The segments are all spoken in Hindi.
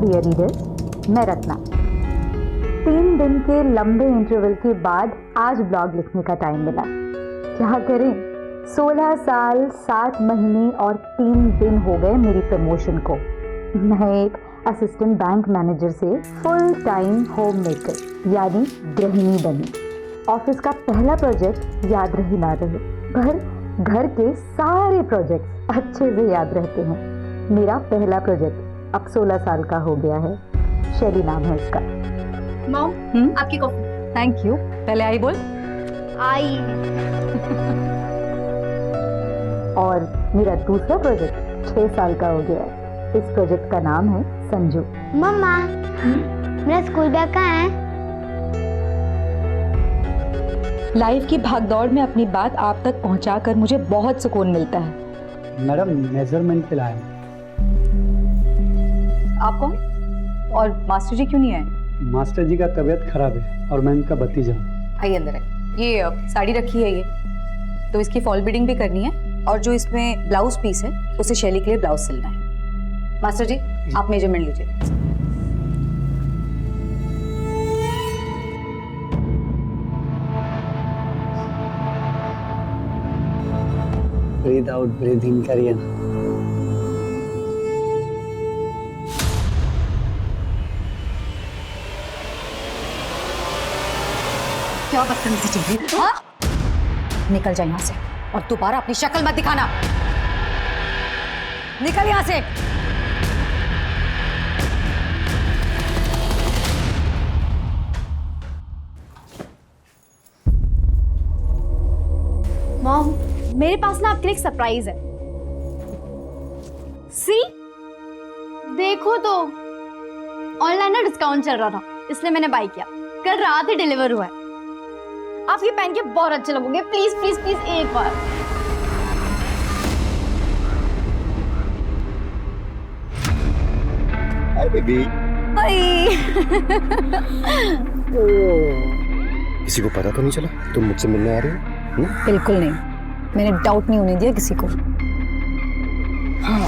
डियर रीडर्स, मैं रत्ना। 3 दिन के लंबे इंटरवल के बाद आज ब्लॉग लिखने का टाइम मिला। क्या करें, 16 साल 7 महीने और 3 दिन हो गए मेरी प्रमोशन को। मैं एक असिस्टेंट बैंक मैनेजर से फुल टाइम होम मेकर यानी गृहिणी बनी। ऑफिस का पहला प्रोजेक्ट याद रहे ना रहे, पर घर के सारे प्रोजेक्ट्स अच्छे से याद रहते हैं। मेरा पहला प्रोजेक्ट अब 16 साल का हो गया है। शैली नाम है उसका। मॉम, आपकी कॉफी। Thank you. पहले आई बोल। आई। और मेरा दूसरा प्रोजेक्ट 6 साल का हो गया है। इस प्रोजेक्ट का नाम है संजू। मम्मा, मेरा स्कूल बैग कहाँ है? लाइफ की भागदौड़ में अपनी बात आप तक पहुंचाकर मुझे बहुत सुकून मिलता है। मैडम, मेजरमेंट पे लाए हैं। आप कौन? और मास्टर जी क्यों नहीं आए? मास्टर जी का तबीयत खराब है और मैं इनका भतीजा हूँ। आइए अंदर है। ये साड़ी रखी है, ये तो इसकी फॉल बीडिंग भी करनी है और जो इसमें ब्लाउज पीस है उसे शैली के लिए ब्लाउज सिलना है। मास्टर जी, आप मेजरमेंट लीजिए। ब्रीथ आउट ब्रीथ इन करिए ना। क्या बदतमीजी चल रही है? हाँ? निकल जाए यहाँ से और दोबारा अपनी शक्ल मत दिखाना। निकल यहाँ से। मॉम, मेरे पास ना आपके लिए एक सरप्राइज है। सी, देखो तो ऑनलाइन ना डिस्काउंट चल रहा था, इसलिए मैंने बाय किया। कल रात ही डिलीवर हुआ है। आप ये पहन के बहुत अच्छे लगोगे। प्लीज प्लीज प्लीज एक बार। Hi baby. किसी को पता तो नहीं चला तुम मुझसे मिलने आ रही हो? बिल्कुल नहीं, मैंने डाउट नहीं होने दिया किसी को। हाँ।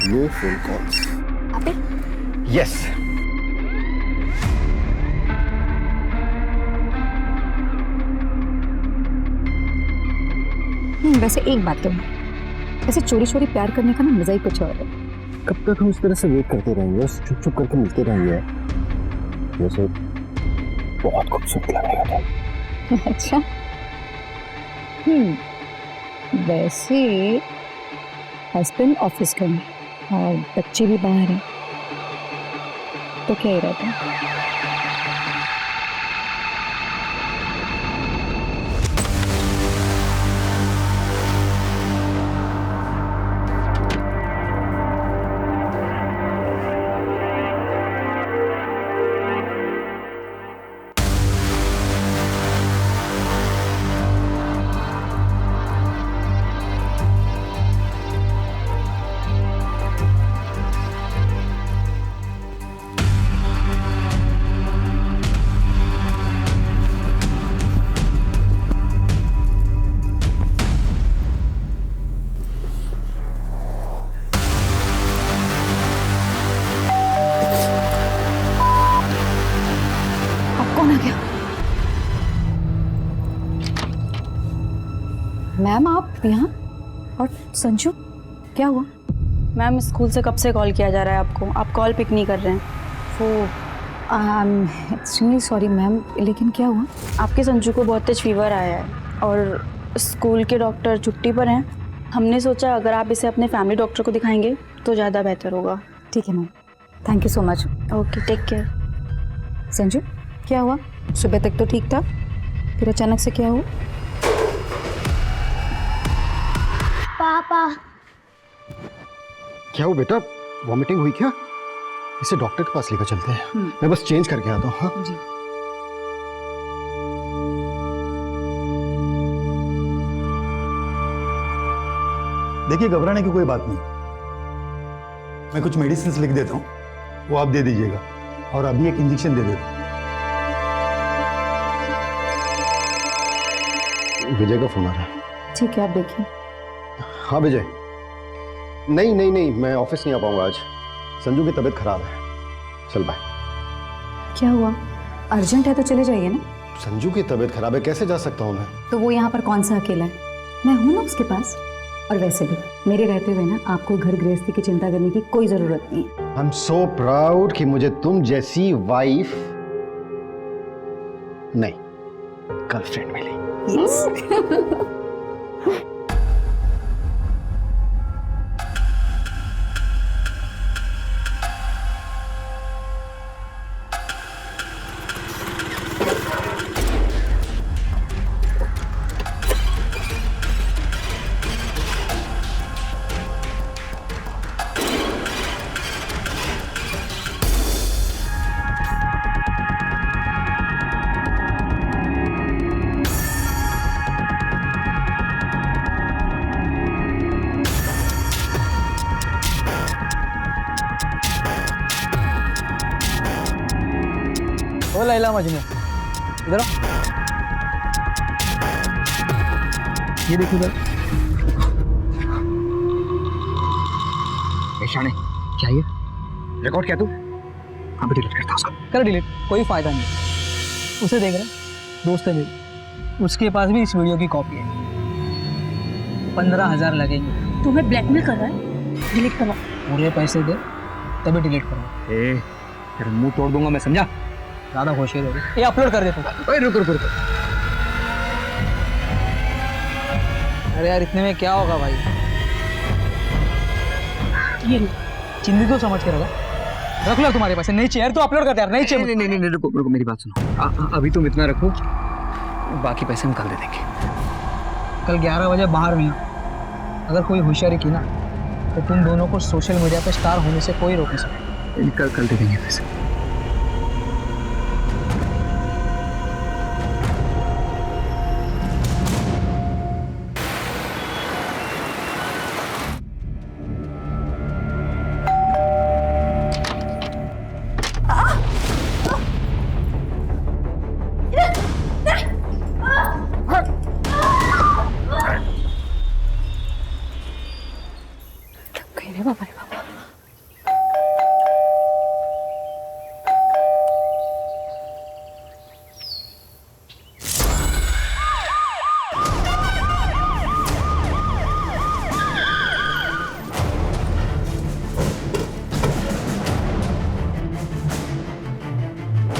No phone calls. आप यस। वैसे एक बात तो वैसे चोरी चोरी प्यार करने का ना मजा ही कुछ और है। कब तक हम इस तरह से वेट करते रहेंगे, चुप चुप करके मिलते रहेंगे? वैसे बहुत खूबसूरत लगेगा तुम। अच्छा। वैसे हस्बैंड ऑफिस गए और बच्चे भी बाहर हैं, तो क्या इरादा है? मैम आप यहाँ और संजू, क्या हुआ? मैम, स्कूल से कब से कॉल किया जा रहा है आपको, आप कॉल पिक नहीं कर रहे हैं। वो एक्सट्रीमली सॉरी मैम, लेकिन क्या हुआ? आपके संजू को बहुत तेज फीवर आया है और स्कूल के डॉक्टर छुट्टी पर हैं। हमने सोचा अगर आप इसे अपने फैमिली डॉक्टर को दिखाएंगे तो ज़्यादा बेहतर होगा। ठीक है ma'am, thank you so much. Okay, take care. Sanju, क्या हुआ? सुबह तक तो ठीक था, फिर अचानक से क्या हुआ? पापा। क्या हो बेटा, वॉमिटिंग हुई क्या? इसे डॉक्टर के पास लेकर चलते हैं। मैं बस चेंज करके आता हूँ। हाँ जी। देखिए, घबराने की कोई बात नहीं। मैं कुछ मेडिसिन लिख देता हूँ, वो आप दे दीजिएगा और अभी एक इंजेक्शन दे देता हूँ। विजय का फोन आ रहा है। ठीक है, आप देखिए। हाँ विजय। नहीं नहीं नहीं, मैं ऑफिस नहीं आ पाऊंगा आज। संजू की तबीयत खराब है, चल बाय। क्या हुआ? अर्जेंट है तो चले जाइए ना। संजू की तबीयत खराब है, कैसे जा सकता हूँ मैं? तो वो यहाँ पर कौन सा अकेला है? मैं हूँ ना उसके पास। और वैसे भी मेरे रहते हुए ना आपको घर गृहस्थी की चिंता करने की कोई जरूरत नहीं है। आई एम सो प्राउड कि मुझे तुम जैसी वाइफ नहीं, गर्लफ्रेंड मिली। यस। ओ लैला मजनू, इधर आओ। ये देखो इधर। शाने क्या ये रिकॉर्ड क्या तू? हाँ डिलीट करता उसको। कर डिलीट, कोई फायदा नहीं। उसे देख रहे, दोस्त है मेरी, उसके पास भी इस वीडियो की कॉपी है। 15,000 लगेंगे। तुम्हें ब्लैकमेल कर रहा है? डिलीट करो। पूरे पैसे दे तभी डिलीट करो। ए तेरा मुंह तोड़ दूंगा मैं, समझा? ज़्यादा होशियार हो गई। ये अपलोड कर दे तू। ओए रुक रुक रुक। अरे यार इतने में क्या होगा भाई? ये लो। चिंदी तो समझ के रख लो तुम्हारे पास नहीं चेयर तो अपलोड कर दे यार। नहीं चाहिए। नहीं नहीं नहीं रुको रुको, मेरी बात सुनो। अभी तुम इतना रखो, बाकी पैसे हम कल दे देंगे। कल 11 बजे बाहर में अगर कोई होशियारी की ना तो तुम दोनों को सोशल मीडिया पे स्टार होने से कोई रोक नहीं सकता। कल दे देंगे पैसे।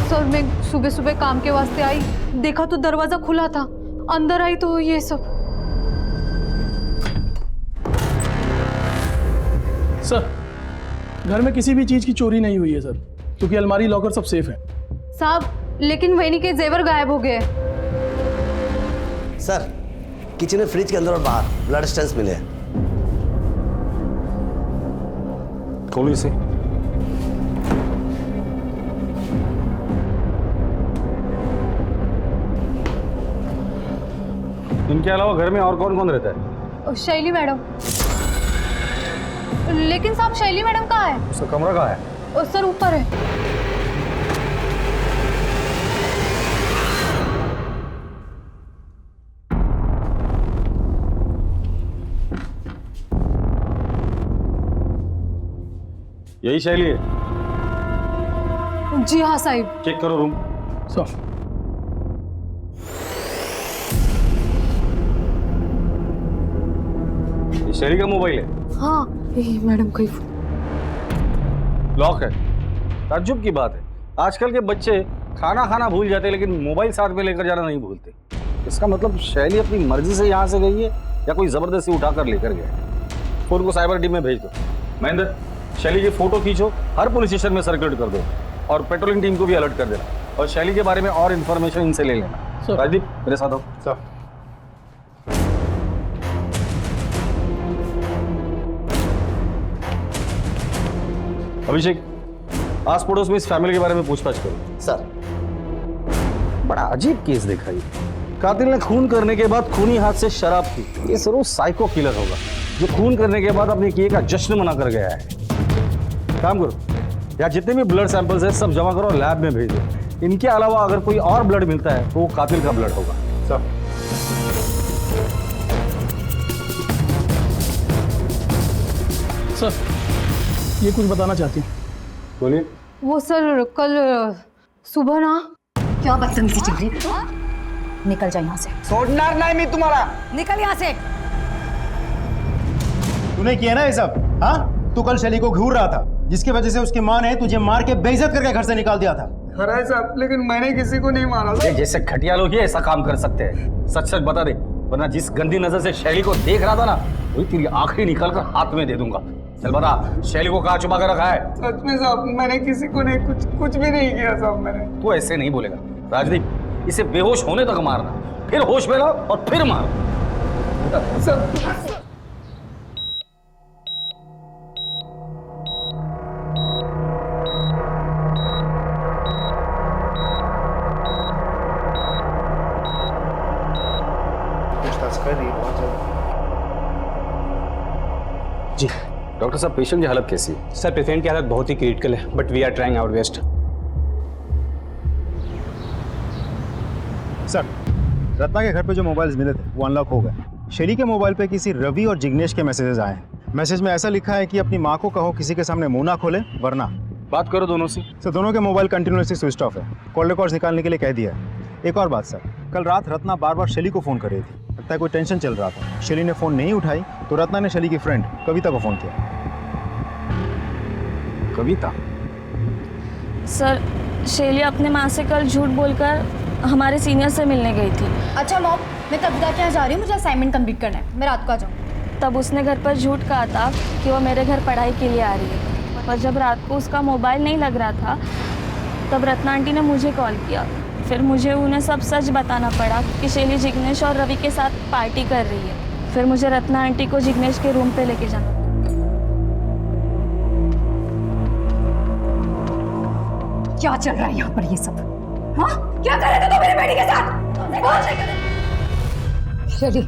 सर मैं सुबह सुबह काम के वास्ते आई, देखा तो दरवाजा खुला था, अंदर आई तो ये सब। सर घर में किसी भी चीज की चोरी नहीं हुई है सर, क्योंकि अलमारी लॉकर सब सेफ है। साहब लेकिन वैनी के जेवर गायब हो गए। सर किचन में फ्रिज के अंदर और बाहर ब्लड स्टेंस मिले हैं। खोलो इसे। इनके अलावा घर में और कौन कौन रहता है? शैली मैडम। लेकिन साहब शैली मैडम कहाँ है? उसका कमरा कहाँ है? सर ऊपर है। यही शैली है? जी हाँ साहिब। चेक करो रूम। सर शैली का मोबाइल है? हाँ मैडम कहीं लॉक है। ताज्जुब की बात है, आजकल के बच्चे खाना खाना भूल जाते हैं लेकिन मोबाइल साथ में लेकर जाना नहीं भूलते। इसका मतलब शैली अपनी मर्जी से यहाँ से गई है या कोई जबरदस्ती उठाकर लेकर गया है। फोन को साइबर टीम में भेज दो। महेंद्र शैली की फोटो खींचो, हर पुलिस स्टेशन में सर्कुलेट कर दो और पेट्रोलिंग टीम को भी अलर्ट कर देना और शैली के बारे में और इन्फॉर्मेशन इनसे ले लेना। राजदीप मेरे साथ हो। सर अभिषेक आस पड़ोस में इस फैमिली के बारे में पूछताछ करो। सर बड़ा अजीब केस देखा ये। कातिल ने खून करने के बाद खूनी हाथ से शराब पी। ये जरूर साइको किलर होगा जो खून करने के बाद अपने किए का जश्न मना कर गया है। काम करो, यहाँ जितने भी ब्लड सैंपल्स हैं सब जमा करो और लैब में भेज दो। इनके अलावा अगर कोई और ब्लड मिलता है तो वो कातिल का ब्लड होगा। सब सर ये कुछ बताना चाहती हूँ। बोलिए। वो सर कल सुबह ना क्या बदतमीजी चल रही है? निकल जा यहाँ से, सोडणार नाही मी तुम्हाला। निकल यहाँ से। तूने किया ना ये सब? हाँ, तू कल शैली को घूर रहा था, जिसकी वजह से उसकी माँ ने तुझे मार के बेइज्जत करके घर से निकाल दिया था। खरा है साहब, लेकिन मैंने किसी को नहीं मारा। ये जैसे घटिया लोग ही ऐसा काम कर सकते हैं। सच सच बता दे, वरना जिस गंदी नजर से शैली को देख रहा था ना, वही तेरी आंखें निकाल कर हाथ में दे दूंगा। चल बता, शैली को कहाँ छुपा कर रखा है? सच में साहब, मैंने किसी को नहीं, कुछ भी नहीं किया साहब मैंने। तू ऐसे नहीं बोलेगा राजदीप, इसे बेहोश होने तक मारना, फिर होश में लाओ और फिर मारो। जी डॉक्टर साहब, पेशेंट की हालत कैसी है? सर, पेशेंट की हालत बहुत ही क्रिटिकल है, but we are trying our best. Sir, Ratna के घर पे जो मोबाइल्स मिले थे वो अनलॉक हो गए। शैली के मोबाइल पे किसी रवि और जिग्नेश के मैसेजेस आए हैं। मैसेज में ऐसा लिखा है कि अपनी माँ को कहो किसी के सामने मुंह ना खोले वरना। बात करो दोनों से। सर, दोनों के मोबाइल कंटिन्यूसली स्विच ऑफ है। कॉल रिकॉर्ड्स निकालने के लिए कह दिया है। एक और बात सर, कल रात रत्ना बार बार शैली को फ़ोन कर रही थी। लगता है कोई टेंशन चल रहा था। शैली ने फ़ोन नहीं उठाई तो रत्ना ने शैली की फ्रेंड कविता को फ़ोन किया। कविता? सर, शैली अपने माँ से कल झूठ बोलकर हमारे सीनियर से मिलने गई थी। अच्छा मॉम, मैं कविता के यहाँ जा रही हूँ, मुझे असाइनमेंट कंप्लीट करना है, मैं रात को आ जाऊँ। तब उसने घर पर झूठ कहा था कि वो मेरे घर पढ़ाई के लिए आ रही है। पर जब रात को उसका मोबाइल नहीं लग रहा था, तब रत्ना आंटी ने मुझे कॉल किया। फिर मुझे उन्हें सब सच बताना पड़ा कि शैली जिग्नेश और रवि के साथ पार्टी कर रही है। फिर मुझे रत्ना आंटी को जिग्नेश के रूम पे लेके जाना। क्या चल रहा है यहाँ पर ये सब? हाँ, क्या कर रहे थे तुम मेरी बेटी के साथ? शैली,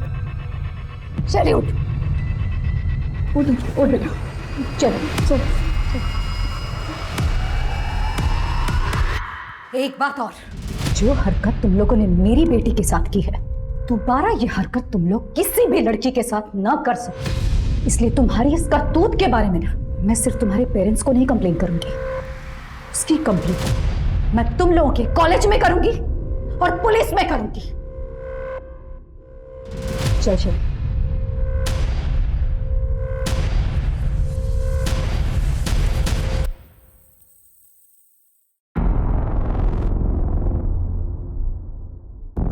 शैली उठ, उठ, उठ बेटा, चलो, चलो। एक बात और, जो हरकत तुम लोगों ने मेरी बेटी के साथ की है, दोबारा ये हरकत तुम लोग किसी भी लड़की के साथ ना कर सकते। इसलिए तुम्हारी इस करतूत के बारे में ना मैं सिर्फ तुम्हारे पेरेंट्स को नहीं कंप्लेन करूंगी, उसकी कंप्लेन मैं तुम लोगों के कॉलेज में करूंगी और पुलिस में करूंगी। चल चल।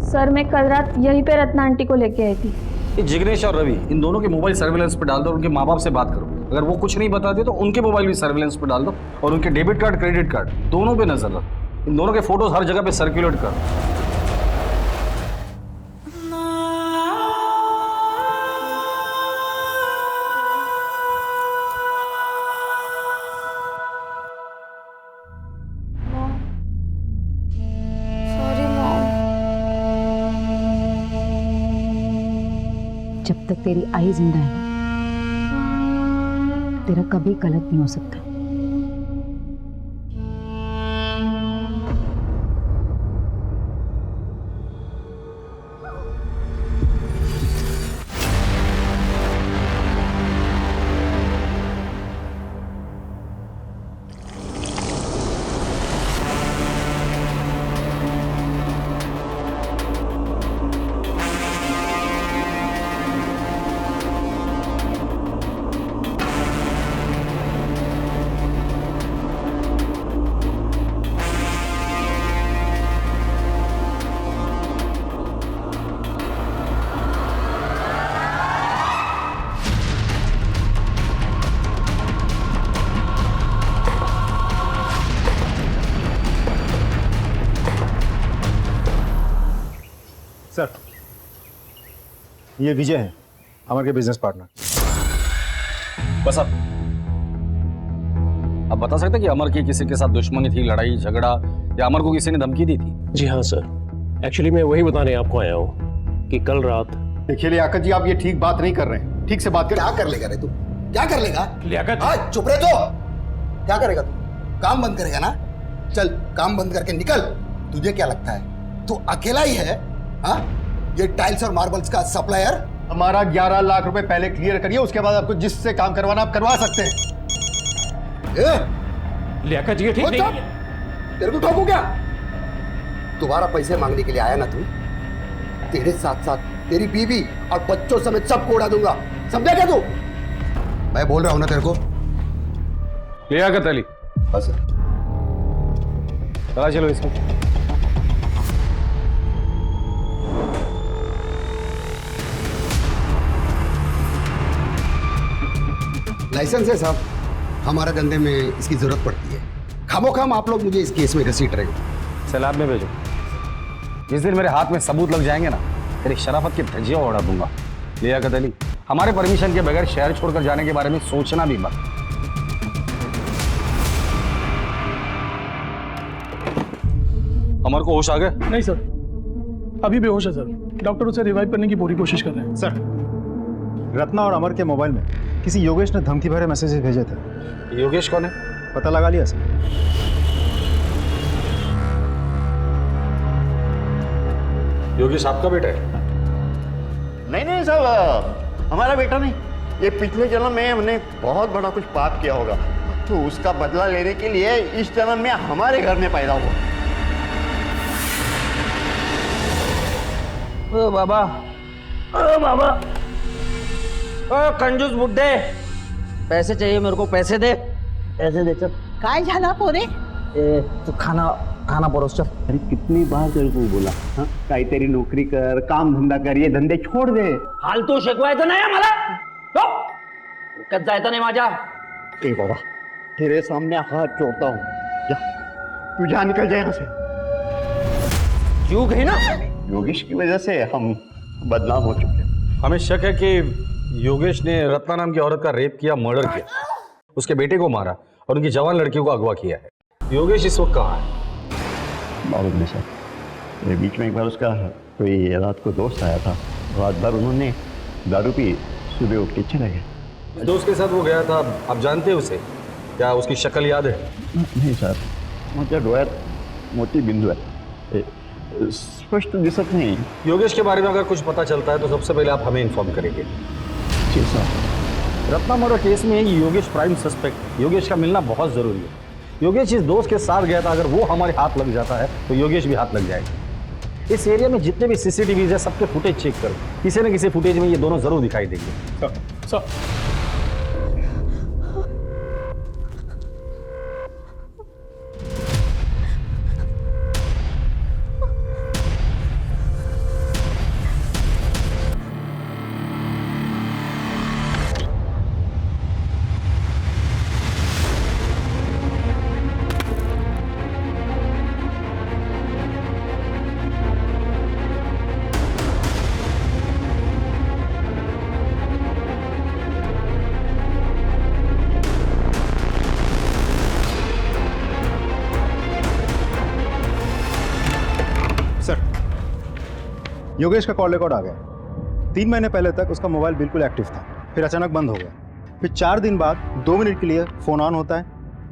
सर, मैं कल रात यहीं पे रत्ना आंटी को लेके आई थी। ये जिग्नेश और रवि, इन दोनों के मोबाइल सर्विलेंस पे डाल दो, उनके माँ बाप से बात करो। अगर वो कुछ नहीं बताते तो उनके मोबाइल भी सर्विलेंस पे डाल दो और उनके डेबिट कार्ड, क्रेडिट कार्ड दोनों पे नजर रखो। इन दोनों के फोटोज हर जगह पे सर्कुलेट करो। Sorry mom. जब तक तेरी आई जिंदा है ना, तेरा कभी गलत नहीं हो सकता। सर, ये विजय है, अमर के बिजनेस पार्टनर। बस अब बता सकते कि अमर की किसी के साथ दुश्मनी थी, लड़ाई झगड़ा, या अमर को किसी ने धमकी दी थी? जी हाँ सर, एक्चुअली मैं वही बताने आपको आया हूँ कि कल रात। देखिए लियाकत जी, आप ये ठीक बात नहीं कर रहे हैं। ठीक से बात कर। क्या कर लेगा रे तू? क्या कर लेगा? लियाकत, हाँ, चुप रहे तो। क्या करेगा तू? काम बंद करेगा ना? चल, काम बंद करके निकल। तुझे क्या लगता है तू अकेला ही है? हाँ, ये टाइल्स और मार्बल्स का सप्लायर। हमारा 11 लाख रुपए पहले क्लियर करिए, उसके बाद आपको जिससे काम करवाना आप करवा सकते हैं। लियाकत जी ठीक नहीं। तेरे को ठोकू क्या? दोबारा पैसे मांगने के लिए आया ना तू, तेरे साथ साथ तेरी बीवी और बच्चों समेत सबको उड़ा दूंगा, समझा क्या तू? मैं बोल रहा हूं ना तेरे को। लियाकत अली, बस चलो इसको। लाइसेंस है साहब, हमारे धंधे में इसकी जरूरत पड़ती है। खामोखाम आप लोग मुझे इस केस में घसीट रहे हो। सैलाब में भेजो। जिस दिन मेरे हाथ में सबूत लग जाएंगे ना, तेरी शराफत की धज्जियां उड़ा दूंगा। लियाकत अली, हमारे परमिशन के बगैर शहर छोड़कर जाने के बारे में सोचना भी मत। अमर को होश आ गए? नहीं सर, अभी बेहोश है सर। डॉक्टर उसे रिवाइव करने की पूरी कोशिश कर रहे हैं। सर, रत्ना और अमर के मोबाइल में किसी योगेश ने धमकी भरे मैसेजेस भेजे थे। योगेश कौन है? पता लगा लिया सर? योगेश आपका बेटा है? नहीं नहीं साहब, हमारा बेटा नहीं। ये पिछले जन्म में हमने बहुत बड़ा कुछ पाप किया होगा, तो उसका बदला लेने के लिए इस जन्म में हमारे घर में पैदा हुआ। ओ बाबा, ओ बाबा, ओ कंजूस बुड्ढे, पैसे चाहिए मेरे को, पैसे दे, पैसे दे। चल काय झाला पोरे? तो खाना परोस चल। अरे कितनी बार तेरे को बोला, हाँ काही तेरी नौकरी कर, काम धंदा कर, ये धंदे छोड़ दे। फालतू शिकवायचं नाही मला, कत जायचं नाही माझ्या। ए बाबा, तेरे सामने हाथ जोड़ता हूँ, जा तू जा, निकल जाए यहाँ से। क्यों गई ना? योगेश की वजह से हम बदनाम हो चुके हैं। हमें शक है कि योगेश ने रत्ना नाम की औरत का रेप किया, मर्डर किया, उसके बेटे को मारा और उनकी जवान लड़कियों को अगवा किया है। योगेश इस वक्त कहाँ है? मालूम नहीं सर, मेरे बीच में एक बार उसका कोई रात को दोस्त आया था, रात भर उन्होंने दारू पी, सुबह उठ के चले गए। दोस्त के साथ वो गया था, आप जानते हैं उसे? क्या उसकी शक्ल याद है? नहीं सर, माझ्या डोळ्यात मोठी बिंदू है, स्पष्ट दिसत नहीं। योगेश के बारे में अगर कुछ पता चलता है तो सबसे पहले आप हमें इन्फॉर्म करेंगे। जी सर। रत्ना मर्डर केस में योगेश प्राइम सस्पेक्ट, योगेश का मिलना बहुत जरूरी है। योगेश इस दोस्त के साथ गया था, अगर वो हमारे हाथ लग जाता है तो योगेश भी हाथ लग जाएगा। इस एरिया में जितने भी सीसीटीवी है सबके फुटेज चेक करो, किसी न किसी फुटेज में ये दोनों जरूर दिखाई देंगे। सर योगेश का कॉल रिकॉर्ड आ गया। 3 महीने पहले तक उसका मोबाइल बिल्कुल एक्टिव था, फिर अचानक बंद हो गया। फिर 4 दिन बाद 2 मिनट के लिए फ़ोन ऑन होता है,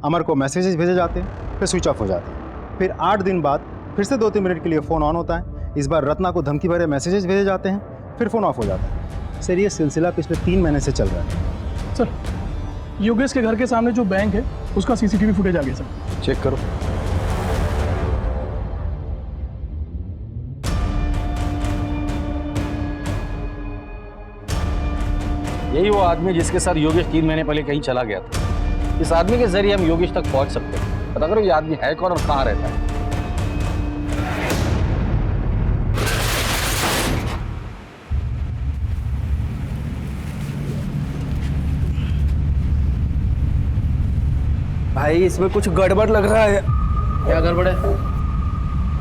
अमर को मैसेजेस भेजे जाते हैं, फिर स्विच ऑफ हो जाता है। फिर 8 दिन बाद फिर से 2-3 मिनट के लिए फ़ोन ऑन होता है, इस बार रत्ना को धमकी भरे मैसेजेस भेजे जाते हैं, फिर फ़ोन ऑफ हो जाता है। सर, ये सिलसिला पिछले 3 महीने से चल रहा है। सर, योगेश के घर के सामने जो बैंक है उसका सीसीटीवी फुटेज आ गया सर। चेक करो। यही वो आदमी जिसके साथ योगेश 3 महीने पहले कहीं चला गया था। इस आदमी के जरिए हम योगेश तक पहुंच सकते हैं। पता करो ये आदमी है कौन और कहाँ रहता है। भाई इसमें कुछ गड़बड़ लग रहा है। क्या गड़बड़ है?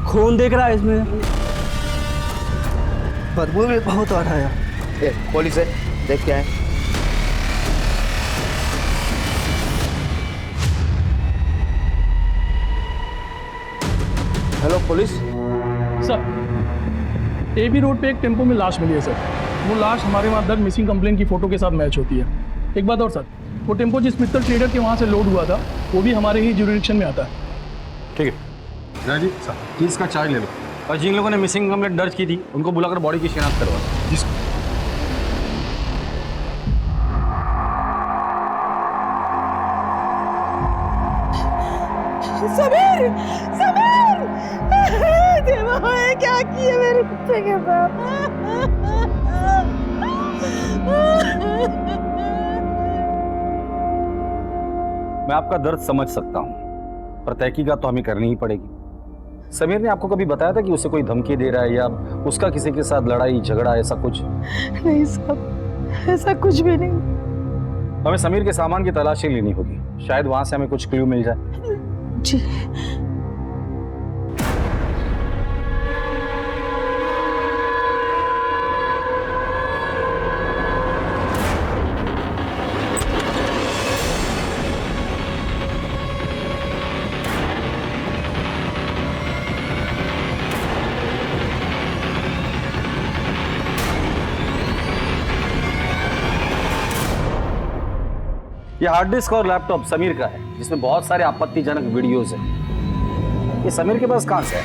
खून दिख रहा है इसमें, बदबू भी बहुत आ रहा है। पुलिस है, देख क्या है। Hello police. Sir, AB road पे एक टेम्पो में लाश मिली है सर। वो लाश हमारे वहाँ दर्ज मिसिंग कंप्लेन की फोटो के साथ मैच होती है। एक बात और सर, वो टेम्पो जिस मित्तल ट्रेडर के वहाँ से लोड हुआ था वो भी हमारे ही जुरिडिक्शन में आता है। ठीक है राजी, केस का चार्ज ले लो और जिन लोगों ने मिसिंग कंप्लेंट दर्ज की थी उनको बुलाकर बॉडी की शिनाख्त करवा दो। समीर समीर देवा ये क्या किया मेरे कुत्ते के साथ। मैं आपका दर्द समझ सकता हूँ, पर तहकीकात तो हमें करनी ही पड़ेगी। समीर ने आपको कभी बताया था कि उसे कोई धमकी दे रहा है या उसका किसी के साथ लड़ाई झगड़ा ऐसा कुछ? नहीं साहब, ऐसा कुछ भी नहीं। हमें समीर के सामान की तलाशी लेनी होगी, शायद वहां से हमें कुछ क्लू मिल जाए। जी ये हार्ड डिस्क और लैपटॉप समीर का है, जिसमें बहुत सारे आपत्तिजनक वीडियोस हैं। ये समीर के पास कहां से है?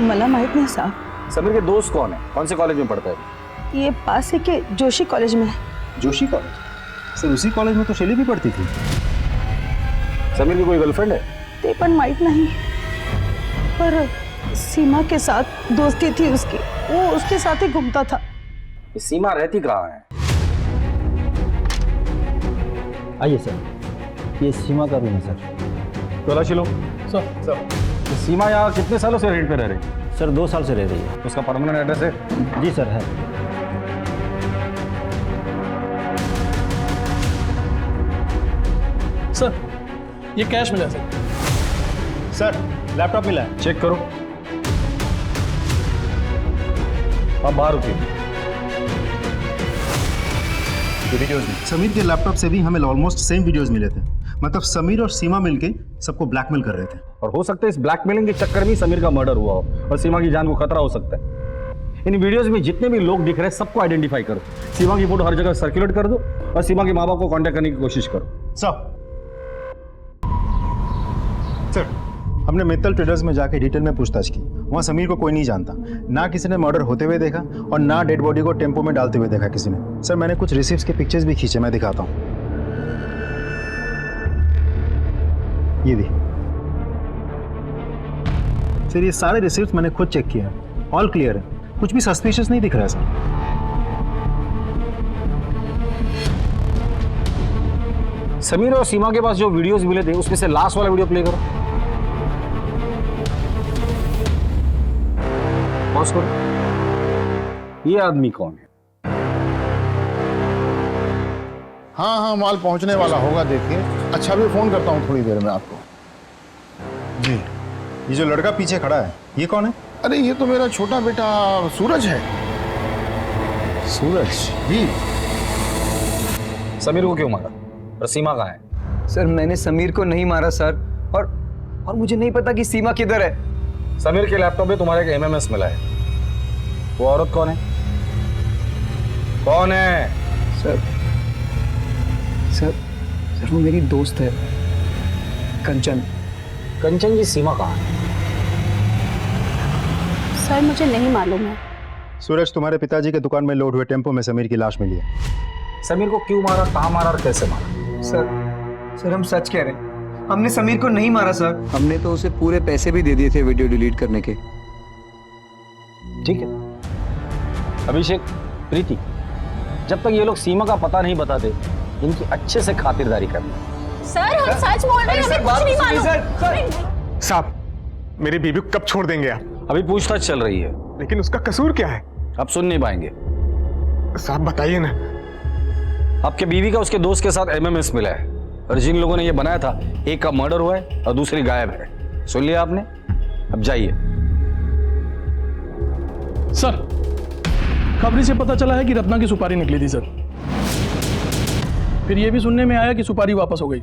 मला माहित नहीं साहब। समीर के दोस्त कौन है? कौन से कॉलेज में पढ़ता है? ये पास ही के जोशी कॉलेज में है। जोशी कॉलेज? सर उसी कॉलेज में तो शैली भी पढ़ती थी। समीर की कोई गर्लफ्रेंड है? ते पण माहित नहीं, पर सीमा के साथ दोस्ती थी उसकी, वो उसके साथ ही घूमता था। ये सीमा रहती कहाँ है? आइए सर, ये सीमा का रूम है सर। तलाशी लो। सर ये सीमा यहाँ कितने सालों से रेंट पे रह रही है? सर 2 साल से रह रही है। उसका परमानेंट एड्रेस है? जी सर है। सर ये कैश मिला सर। सर लैपटॉप मिला है, चेक करो। अब बाहर रुकिए। वीडियोस में समीर के लैपटॉप से भी हमें ऑलमोस्ट सेम वीडियोस मिले थे। मतलब समीर और सीमा मिलके सबको ब्लैकमेल कर रहे थे। और हो सकता है इस ब्लैकमेलिंग के चक्कर में ही समीर का मर्डर हुआ हो और सीमा की जान को खतरा हो सकता है। इन वीडियोस में जितने भी लोग दिख रहे हैं सबको आइडेंटिफाई करो, सीमा की फोटो हर जगह सर्कुलेट कर दो और सीमा के माँ बाप को कांटेक्ट करने की कोशिश करो। सर हमने मित्तल ट्रेडर्स में जाके डिटेल में पूछताछ की। वहाँ समीर को कोई नहीं जानता, ना किसी ने मर्डर होते हुए देखा और ना डेड बॉडी को टेम्पो में डालते हुए देखा किसी ने। सर मैंने कुछ रिसिप्ट्स के पिक्चर्स भी खींचे, मैं दिखाता हूँ। ये भी सर, ये सारे रिसिप्ट्स मैंने खुद चेक किए हैं, ऑल क्लियर है, कुछ भी सस्पिशियस नहीं दिख रहा है सर। समीर और सीमा के पास जो वीडियोस मिले थे उसमें से लास्ट वाला वीडियो प्ले करो। पॉज करो। ये आदमी कौन है? हाँ हाँ, माल पहुंचने वाला होगा, देखिए। अच्छा भी फोन करता हूँ थोड़ी देर में आपको। जी, ये जो लड़का पीछे खड़ा है ये कौन है? अरे ये तो मेरा छोटा बेटा सूरज है। सूरज? जी। समीर को क्यों मारा? और सीमा कहाँ है? सर मैंने समीर को नहीं मारा सर, और मुझे नहीं पता कि सीमा किधर है। समीर के लैपटॉप में तुम्हारे एक एमएमएस मिला है। वो औरत कौन है? कौन है? सर वो मेरी दोस्त है, कंचन। कंचन जी, सीमा कहाँ है? सर मुझे नहीं मालूम है। सूरज, तुम्हारे पिताजी के दुकान में लोड हुए टेम्पो में समीर की लाश मिली है। समीर को क्यों मारा, कहाँ मारा और कैसे मारा? सर हम सच कह रहे हैं, हमने समीर को नहीं मारा सर। हमने तो उसे पूरे पैसे भी दे दिए थे वीडियो डिलीट करने के। ठीक है अभिषेक, प्रीति, जब तक ये लोग सीमा का पता नहीं बताते इनकी अच्छे से खातिरदारी करना। सर हम सच बोल रहे हैं, हमें कुछ नहीं मालूम। साहब मेरी बीबी को कब छोड़ देंगे आप? अभी पूछताछ चल रही है। लेकिन उसका कसूर क्या है? अब सुन नहीं पाएंगे। साहब बताइए ना। आपके बीवी का उसके दोस्त के साथ एमएमएस मिला है और जिन लोगों ने ये बनाया था, एक का मर्डर हुआ है और दूसरी गायब है। सुन लिया आपने? अब जाइए। सर खबरी से पता चला है कि रत्ना की सुपारी निकली थी सर। फिर ये भी सुनने में आया कि सुपारी वापस हो गई।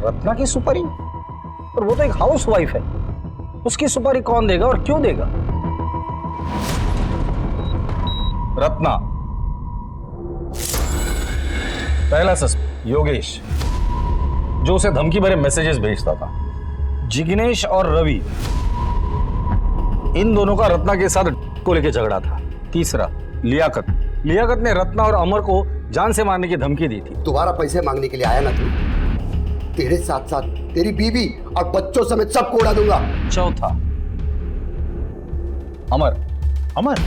रत्ना की सुपारी? और वो तो एक हाउस वाइफ है, उसकी सुपारी कौन देगा और क्यों देगा? रत्ना, पहला सस्पेक्ट योगेश, जो उसे धमकी भरे मैसेजेस भेजता था। जिग्नेश और रवि, इन दोनों का रत्ना के साथ को लेकर झगड़ा था। तीसरा लियाकत ने रत्ना और अमर को जान से मारने की धमकी दी थी। दोबारा पैसे मांगने के लिए आया ना तू? तेरे साथ साथ तेरी बीवी और बच्चों समेत सबको उड़ा दूंगा। चौथा, अमर। अमर?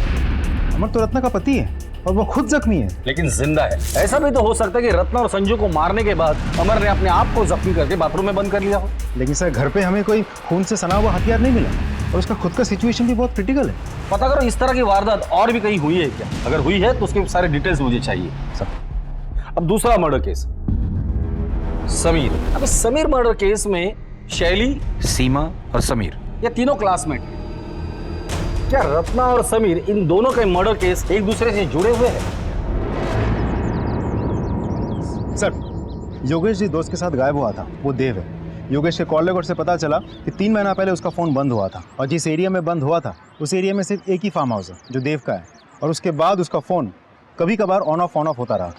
अमर तो रत्ना का पति है और वो खुद जख्मी है। लेकिन जिंदा है। ऐसा भी तो हो सकता है कि रत्ना और संजू को मारने के बाद अमर ने अपने आप को जख्मी करके बाथरूम में बंद कर लिया हो। लेकिन सर घर पे हमें कोई खून से सना हुआ हथियार नहीं मिला और उसका खुद का सिचुएशन भी बहुत क्रिटिकल है। पता करो इस तरह की वारदात और भी कहीं हुई है क्या? अगर हुई है तो उसके सारे डिटेल्स मुझे चाहिए सब। अब दूसरा मर्डर केस, समीर। अब समीर मर्डर केस में शैली, सीमा और समीर ये तीनों क्लासमेट हैं। क्या रत्ना और समीर इन दोनों के मर्डर केस एक दूसरे से जुड़े हुए हैं? सर योगेश जी दोस्त के साथ गायब हुआ था, वो देव है। योगेश के कॉल रिकॉर्ड से पता चला कि 3 महीना पहले उसका फ़ोन बंद हुआ था और जिस एरिया में बंद हुआ था उस एरिया में सिर्फ एक ही फार्म हाउस है जो देव का है, और उसके बाद उसका फ़ोन कभी कभार ऑन ऑफ होता रहा।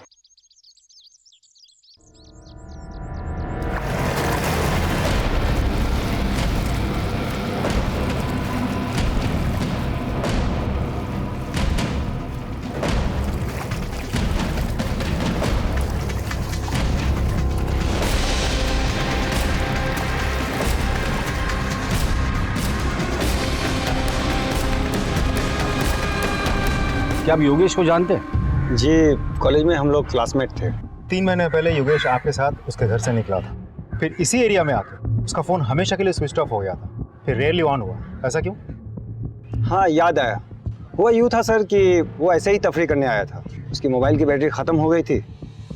क्या आप योगेश को जानते हैं? जी कॉलेज में हम लोग क्लासमेट थे। 3 महीने पहले योगेश आपके साथ उसके घर से निकला था, फिर इसी एरिया में आकर उसका फ़ोन हमेशा के लिए स्विच ऑफ हो गया था, फिर रेयरली ऑन हुआ। ऐसा क्यों? हाँ याद आया, हुआ यूँ था सर कि वो ऐसे ही तफरी करने आया था। उसकी मोबाइल की बैटरी ख़त्म हो गई थी।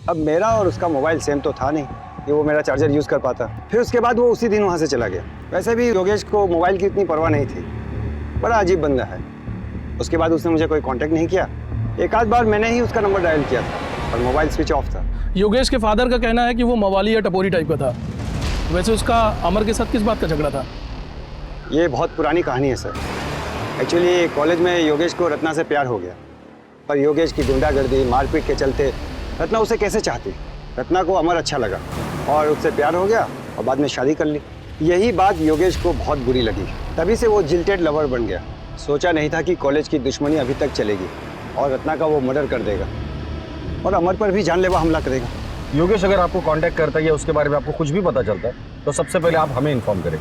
अब मेरा और उसका मोबाइल सेम तो था नहीं कि वो मेरा चार्जर यूज़ कर पाता। फिर उसके बाद वो उसी दिन वहाँ से चला गया। वैसे भी योगेश को मोबाइल की इतनी परवाह नहीं थी, बड़ा अजीब बंदा है। उसके बाद उसने मुझे कोई कांटेक्ट नहीं किया। एक आध बार मैंने ही उसका नंबर डायल किया था और मोबाइल स्विच ऑफ था। योगेश के फादर का कहना है कि वो मवाली या टपोरी टाइप का था। वैसे उसका अमर के साथ किस बात का झगड़ा था? ये बहुत पुरानी कहानी है सर। एक्चुअली कॉलेज में योगेश को रत्ना से प्यार हो गया, पर योगेश की गुंडागर्दी मारपीट के चलते रत्ना उसे कैसे चाहती। रत्ना को अमर अच्छा लगा और उससे प्यार हो गया और बाद में शादी कर ली। यही बात योगेश को बहुत बुरी लगी, तभी से वो जिल्टेड लवर बन गया। सोचा नहीं था कि कॉलेज की दुश्मनी अभी तक चलेगी और रत्ना का वो मर्डर कर देगा और अमर पर भी जानलेवा हमला करेगा। योगेश अगर आपको कांटेक्ट करता है या उसके बारे में आपको कुछ भी पता चलता है तो सबसे पहले आप हमें इन्फॉर्म करें।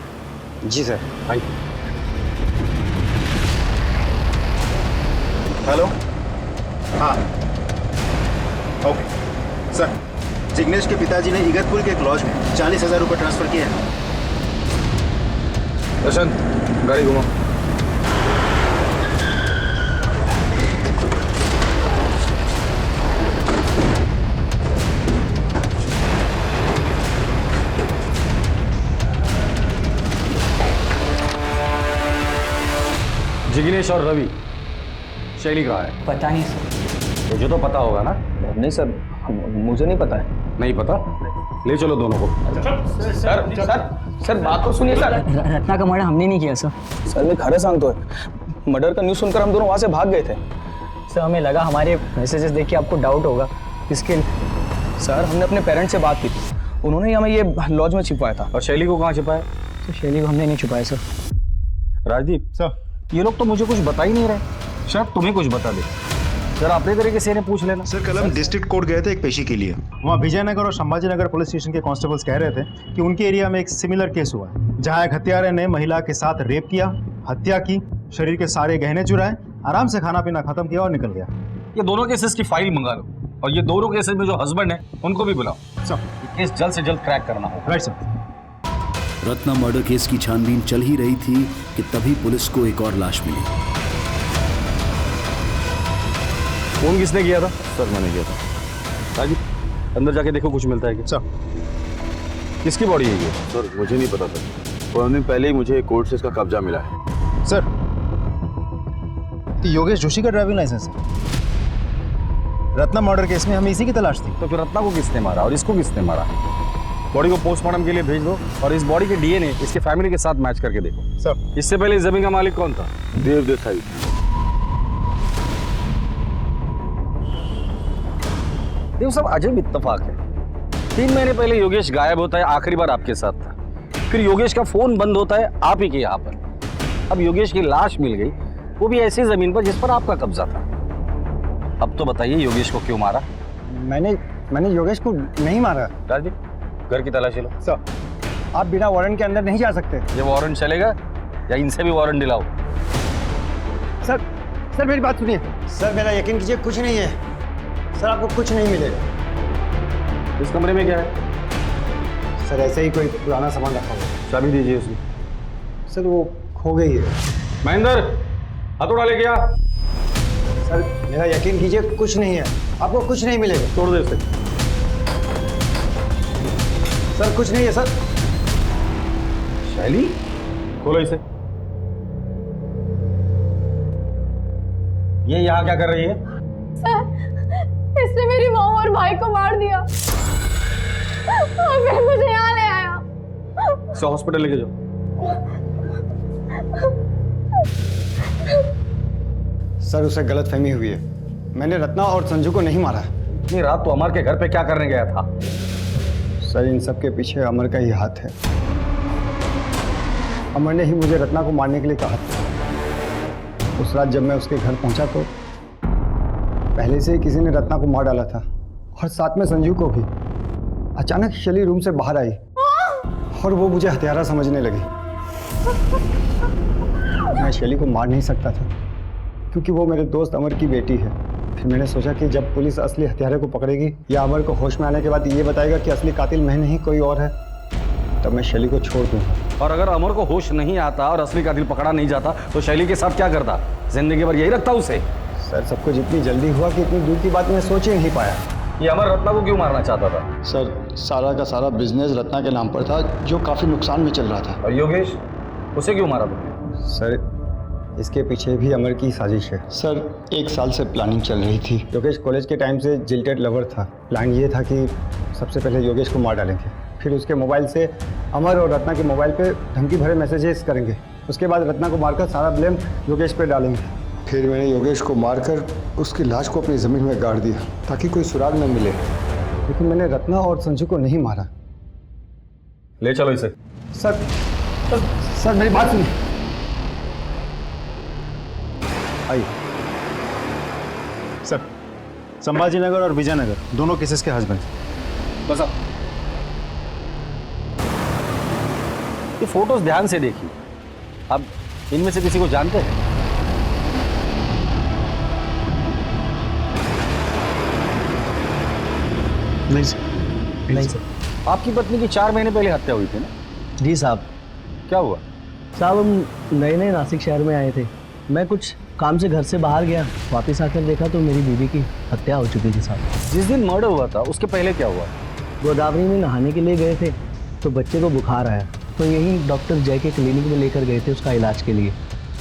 जी सर। Thank you. हेलो। हाँ ओके सर, जिग्नेश के पिताजी ने इगतपुर के एक लॉज में 40,000 रुपये ट्रांसफर किए हैं। प्रशांत गाड़ी घुमाओ। जिग्नेश और रवि, शैली कहाँ है? पता नहीं सर। मुझे तो पता होगा ना? नहीं सर, मुझे नहीं पता है। नहीं पता? ले चलो दोनों को। सर सर सर बात तो सुनिए सर। रत्ना का मर्डर हमने नहीं किया सर। सर मैं खरे सांगतो है, मर्डर का न्यूज़ सुनकर हम दोनों वहाँ से भाग गए थे। सर हमें लगा हमारे मैसेजेस देख के आपको डाउट होगा, इसके सर हमने अपने पेरेंट्स से बात की थी, उन्होंने ही हमें ये लॉज में छिपाया था। और शैली को कहाँ छिपाया? सर शैली को हमने नहीं छुपाया सर। राजदीप सर, ये लोग तो मुझे कुछ बता ही नहीं रहे, शायद तुम्हें कुछ बता दे। जरा अपने तरीके से इन्हें पूछ लेना। सर कल हम डिस्ट्रिक्ट कोर्ट गए थे एक पेशी के लिए। वहाँ विजयनगर और संभाजीनगर पुलिस स्टेशन के कांस्टेबल्स कह रहे थे कि उनके एरिया में एक सिमिलर केस हुआ है जहाँ एक हत्यारे ने महिला के साथ रेप किया, हत्या की, शरीर के सारे गहने चुराए, आराम से खाना पीना खत्म किया और निकल गया। ये दोनों केसेस की फाइल मंगा लो और ये दोनों केसेस में जो हस्बैंड है उनको भी बुलाओ। सर केस जल्द से जल्द क्रैक करना होगा। Right sir. Ratna murder case की छानबीन चल ही रही थी कि तभी पुलिस को एक और लाश मिली। फोन किसने किया था? सर मैंने किया था। राजीव अंदर जाके देखो कुछ मिलता है क्या? सर किसकी बॉडी है ये? सर मुझे नहीं पता था, 4 दिन पहले ही मुझे कोर्ट से इसका कब्जा मिला है। सर तो योगेश जोशी का ड्राइविंग लाइसेंस है। रत्ना मर्डर केस में हमें इसी की तलाश थी। तो फिर रत्ना को किसने मारा और इसको किसने मारा? बॉडी को पोस्टमार्टम के लिए भेज दो और इस बॉडी के डीएनए इसके फैमिली के साथ मैच करके देखो। सर इससे पहले इस जमीन का मालिक कौन था? देव देसाई। देखो सब अजब इत्तेफाक है। 3 महीने पहले योगेश गायब होता है, आखिरी बार आपके साथ था। फिर योगेश का फोन बंद होता है आप ही के यहाँ पर। अब योगेश की लाश मिल गई, वो भी ऐसी जमीन पर जिस पर आपका कब्जा था। अब तो बताइए योगेश को क्यों मारा? मैंने योगेश को नहीं मारा। राजीव घर की तलाशी लो। सर, आप बिना वारंट के अंदर नहीं जा सकते। ये वारंट चलेगा या इनसे भी वारंट दिलाओ? सर, सर मेरी बात सुनिए। सर मेरा यकीन कीजिए, कुछ नहीं है। सर आपको कुछ नहीं मिलेगा। इस कमरे में क्या है? सर ऐसे ही कोई पुराना सामान रखा हुआ है। चाबी दीजिए उसकी। सर वो खो गई है। महेंद्र, हथौड़ा लेके आ। सर मेरा यकीन कीजिए, कुछ नहीं है। आपको कुछ नहीं मिलेगा। तोड़ दे इसे। सर कुछ नहीं है सर। शैली, खोलो इसे। ये यहाँ क्या कर रही है? सर, इसने मेरी मॉम और भाई को मार दिया और फिर मुझे यहाँ ले आया। इसे हॉस्पिटल लेके जाओ। सर उसे गलतफहमी हुई है। मैंने रत्ना और संजू को नहीं मारा। इतनी रात तो अमर के घर पे क्या करने गया था? सर इन सब के पीछे अमर का ही हाथ है। अमर ने ही मुझे रत्ना को मारने के लिए कहा था। उस रात जब मैं उसके घर पहुंचा तो पहले से ही किसी ने रत्ना को मार डाला था और साथ में संजू को भी। अचानक शैली रूम से बाहर आई और वो मुझे हत्यारा समझने लगी। मैं शैली को मार नहीं सकता था क्योंकि वो मेरे दोस्त अमर की बेटी है। फिर मैंने सोचा कि जब पुलिस असली हत्यारे को पकड़ेगी या अमर को होश में आने के बाद ये बताएगा कि असली कातिल मैं नहीं कोई और है, तब मैं शैली को छोड़ दूंगा। और अगर अमर को होश नहीं आता और असली कातिल पकड़ा नहीं जाता तो शैली के साथ क्या करता? जिंदगी भर यही रखता उसे? सर सब कुछ इतनी जल्दी हुआ कि इतनी दूर की बात मैं सोच ही नहीं पाया। ये अमर रत्ना को क्यों मारना चाहता था? सर सारा का सारा बिजनेस रत्ना के नाम पर था जो काफी नुकसान में चल रहा था। और योगेश, उसे क्यों मारा तुमने? सर इसके पीछे भी अमर की साजिश है। सर 1 साल से प्लानिंग चल रही थी। योगेश कॉलेज के टाइम से जिल्टेड लवर था। प्लान ये था कि सबसे पहले योगेश को मार डालेंगे, फिर उसके मोबाइल से अमर और रत्ना के मोबाइल पे धमकी भरे मैसेजेस करेंगे। उसके बाद रत्ना को मारकर सारा ब्लेम योगेश पे डालेंगे। फिर मैंने योगेश को मारकर उसकी लाश को अपनी ज़मीन में गाड़ दिया ताकि कोई सुराग न मिले। लेकिन मैंने रत्ना और संजू को नहीं मारा। ले चलो इसे। सर मेरी बात सुनिए। आइए। सर संभाजी नगर और विजयनगर दोनों केसेस के हस्बैंड। बस अब ये फोटोज ध्यान से देखिए। अब इनमें से किसी को जानते हैं? नहीं सर। नहीं सर। आपकी पत्नी की 4 महीने पहले हत्या हुई थी ना? जी साहब। क्या हुआ? साहब हम नए नए नासिक शहर में आए थे। मैं कुछ काम से घर से बाहर गया, वापस आकर देखा तो मेरी बीवी की हत्या हो चुकी थी साहब। जिस दिन मर्डर हुआ था उसके पहले क्या हुआ? गोदावरी में नहाने के लिए गए थे तो बच्चे को बुखार आया तो यही डॉक्टर जय के क्लिनिक में लेकर गए थे उसका इलाज के लिए।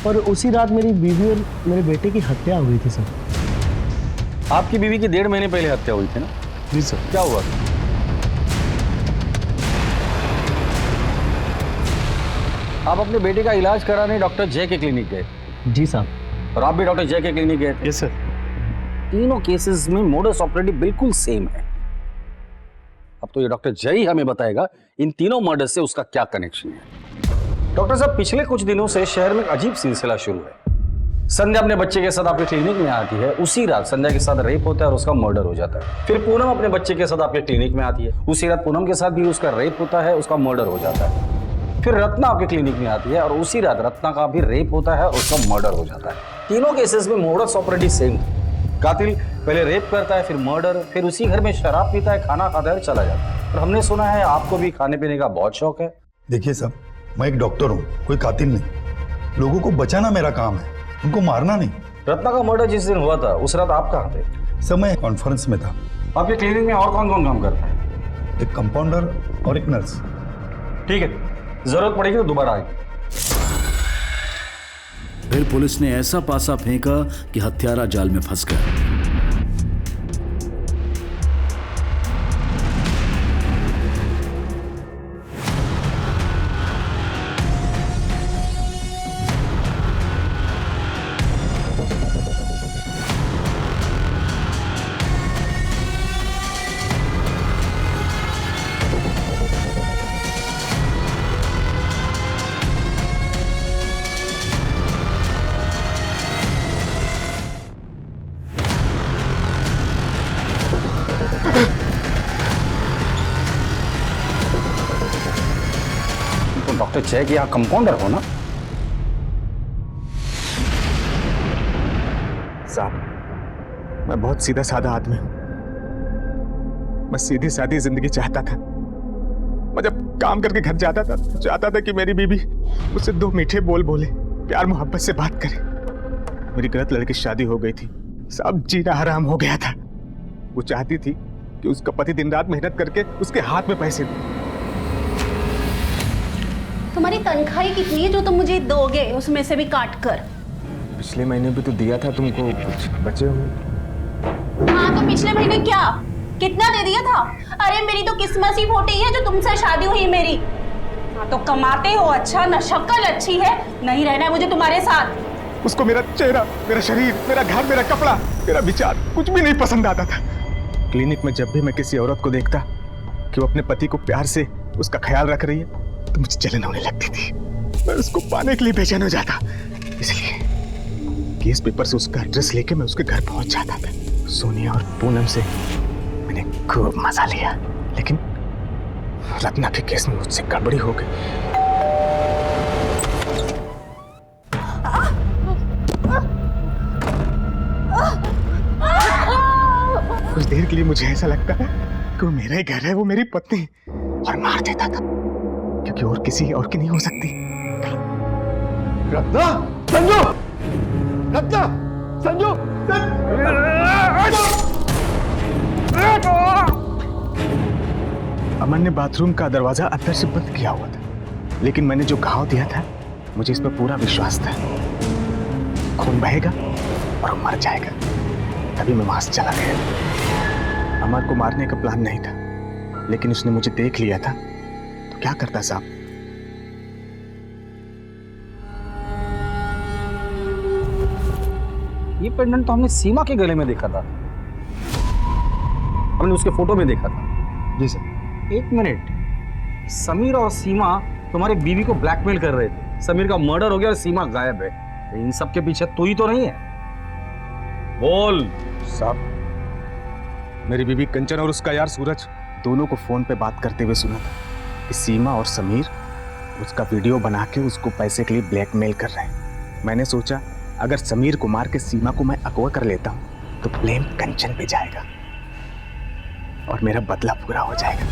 और उसी रात मेरी बीवी और मेरे बेटे की हत्या हुई थी सर। आपकी बीवी की 1.5 महीने पहले हत्या हुई थी ना? जी सर। क्या हुआ? आप अपने बेटे का इलाज कराने डॉक्टर जय के क्लिनिक गए? जी साहब। और आप भी डॉक्टर जय के क्लिनिक गए थे? Yes sir. तीनों केसेस में मोडस ऑपरेंडी बिल्कुल सेम है। अब तो ये डॉक्टर जय ही हमें बताएगा इन तीनों मर्डर से उसका क्या कनेक्शन है। डॉक्टर साहब, पिछले कुछ दिनों से शहर में एक अजीब सिलसिला शुरू है। संध्या अपने बच्चे के साथ आपके क्लिनिक में आती है, उसी रात संध्या के साथ रेप होता है और उसका मर्डर हो जाता है। फिर पूनम अपने बच्चे के साथ आपके क्लिनिक में आती है, उसी रात पूनम के साथ भी उसका रेप होता है, उसका मर्डर हो जाता है। फिर रत्ना आपके क्लिनिक में आती है और उसी रात रत्ना का भी रेप होता है और उसका मर्डर हो जाता है। तीनों केसेस में मोडस ऑपरेंडी सेम है। कातिल पहले रेप करता है, फिर मर्डर, फिर उसी घर में शराब पीता है, खाना खाता है और चला जाता है। और हमने सुना है आपको भी खाने पीने का बहुत शौक है। देखिए साहब, मैं एक डॉक्टर हूँ, कोई कातिल नहीं। लोगों को बचाना मेरा काम है, उनको मारना नहीं। रत्ना का मर्डर जिस दिन हुआ था उस रात आप कहाँ थे? सर मैं कॉन्फ्रेंस में था। आपके क्लिनिक में और कौन कौन काम करता है? एक कंपाउंडर और एक नर्स। ठीक है, जरूरत पड़ेगी तो दोबारा आएगी। फिर पुलिस ने ऐसा पासा फेंका कि हत्यारा जाल में फंस गया। सच है कि यहाँ कंपाउंडर हो ना? साहब, मैं बहुत सीधा साधा आदमी हूँ। मैं सीधी सादी जिंदगी चाहता था। मैं जब काम करके घर जाता था, चाहता था कि मेरी बीबी मुझसे 2 मीठे बोल बोले, प्यार मोहब्बत से बात करे। मेरी गलत लड़की की शादी हो गई थी, सब जीना हराम हो गया था। वो चाहती थी कि उसका पति दिन रात मेहनत करके उसके हाथ में पैसे दे। तुम्हारी तनख्वाही कितनी है जो तुम मुझे दोगे, उसमें से भी काट कर? पिछले महीने भी तो दिया था तुमको, कुछ बचे हुए। हाँ तो पिछले महीने क्या कितना दे दिया था? अरे मेरी तो किस्मत ही फूटी है जो तुमसे शादी हुई मेरी। हाँ तो कमाते हो अच्छा, न शक्ल अच्छी है, नहीं रहना है मुझे तुम्हारे साथ। उसको मेरा चेहरा, मेरा शरीर, मेरा घर, मेरा कपड़ा, मेरा विचार कुछ भी नहीं पसंद आता था। क्लिनिक में जब भी मैं किसी औरत को देखता कि वो अपने पति को प्यार से उसका ख्याल रख रही है तो मुझे जलन होने लगती थी। मैं उसको पाने के लिए बेचैन हो जाता। इसलिए केस पेपर से उसका एड्रेस लेके मैं उसके घर पहुंच जाता था। सोनिया और पूनम से मैंने खूब मजा लिया, लेकिन रत्ना के केस में मुझसे गड़बड़ी हो गई। कुछ देर के लिए मुझे ऐसा लगता है कि वो मेरा ही घर है, वो मेरी पत्नी, और मार देता था क्योंकि और किसी और की नहीं हो सकती। रत्ना, संजू, रत्ना, संजू, अमन ने बाथरूम का दरवाजा अंदर से बंद किया हुआ था, लेकिन मैंने जो घाव दिया था मुझे इस पर पूरा विश्वास था। खून बहेगा और वो मर जाएगा। तभी मैं वहां से चला गया। अमर को मारने का प्लान नहीं था, लेकिन उसने मुझे देख लिया था तो क्या करता साहब? ये पेंडेंट तो हमने सीमा के गले में देखा था, हमने उसके फोटो में देखा था। जी सर। एक मिनट, समीर और सीमा तुम्हारे बीवी को ब्लैकमेल कर रहे थे। समीर का मर्डर हो गया और सीमा गायब है। इन सब के पीछे तू ही तो नहीं है? बोल साहब, मेरी बीवी कंचन और उसका यार सूरज दोनों को फोन पे बात करते हुए सुना था कि सीमा और समीर उसका वीडियो बना के उसको पैसे के लिए ब्लैकमेल कर रहे हैं। मैंने सोचा अगर समीर को मार के सीमा को मैं अगवा कर लेता हूं तो ब्लेम कंचन पे जाएगा और मेरा बदला पूरा हो जाएगा।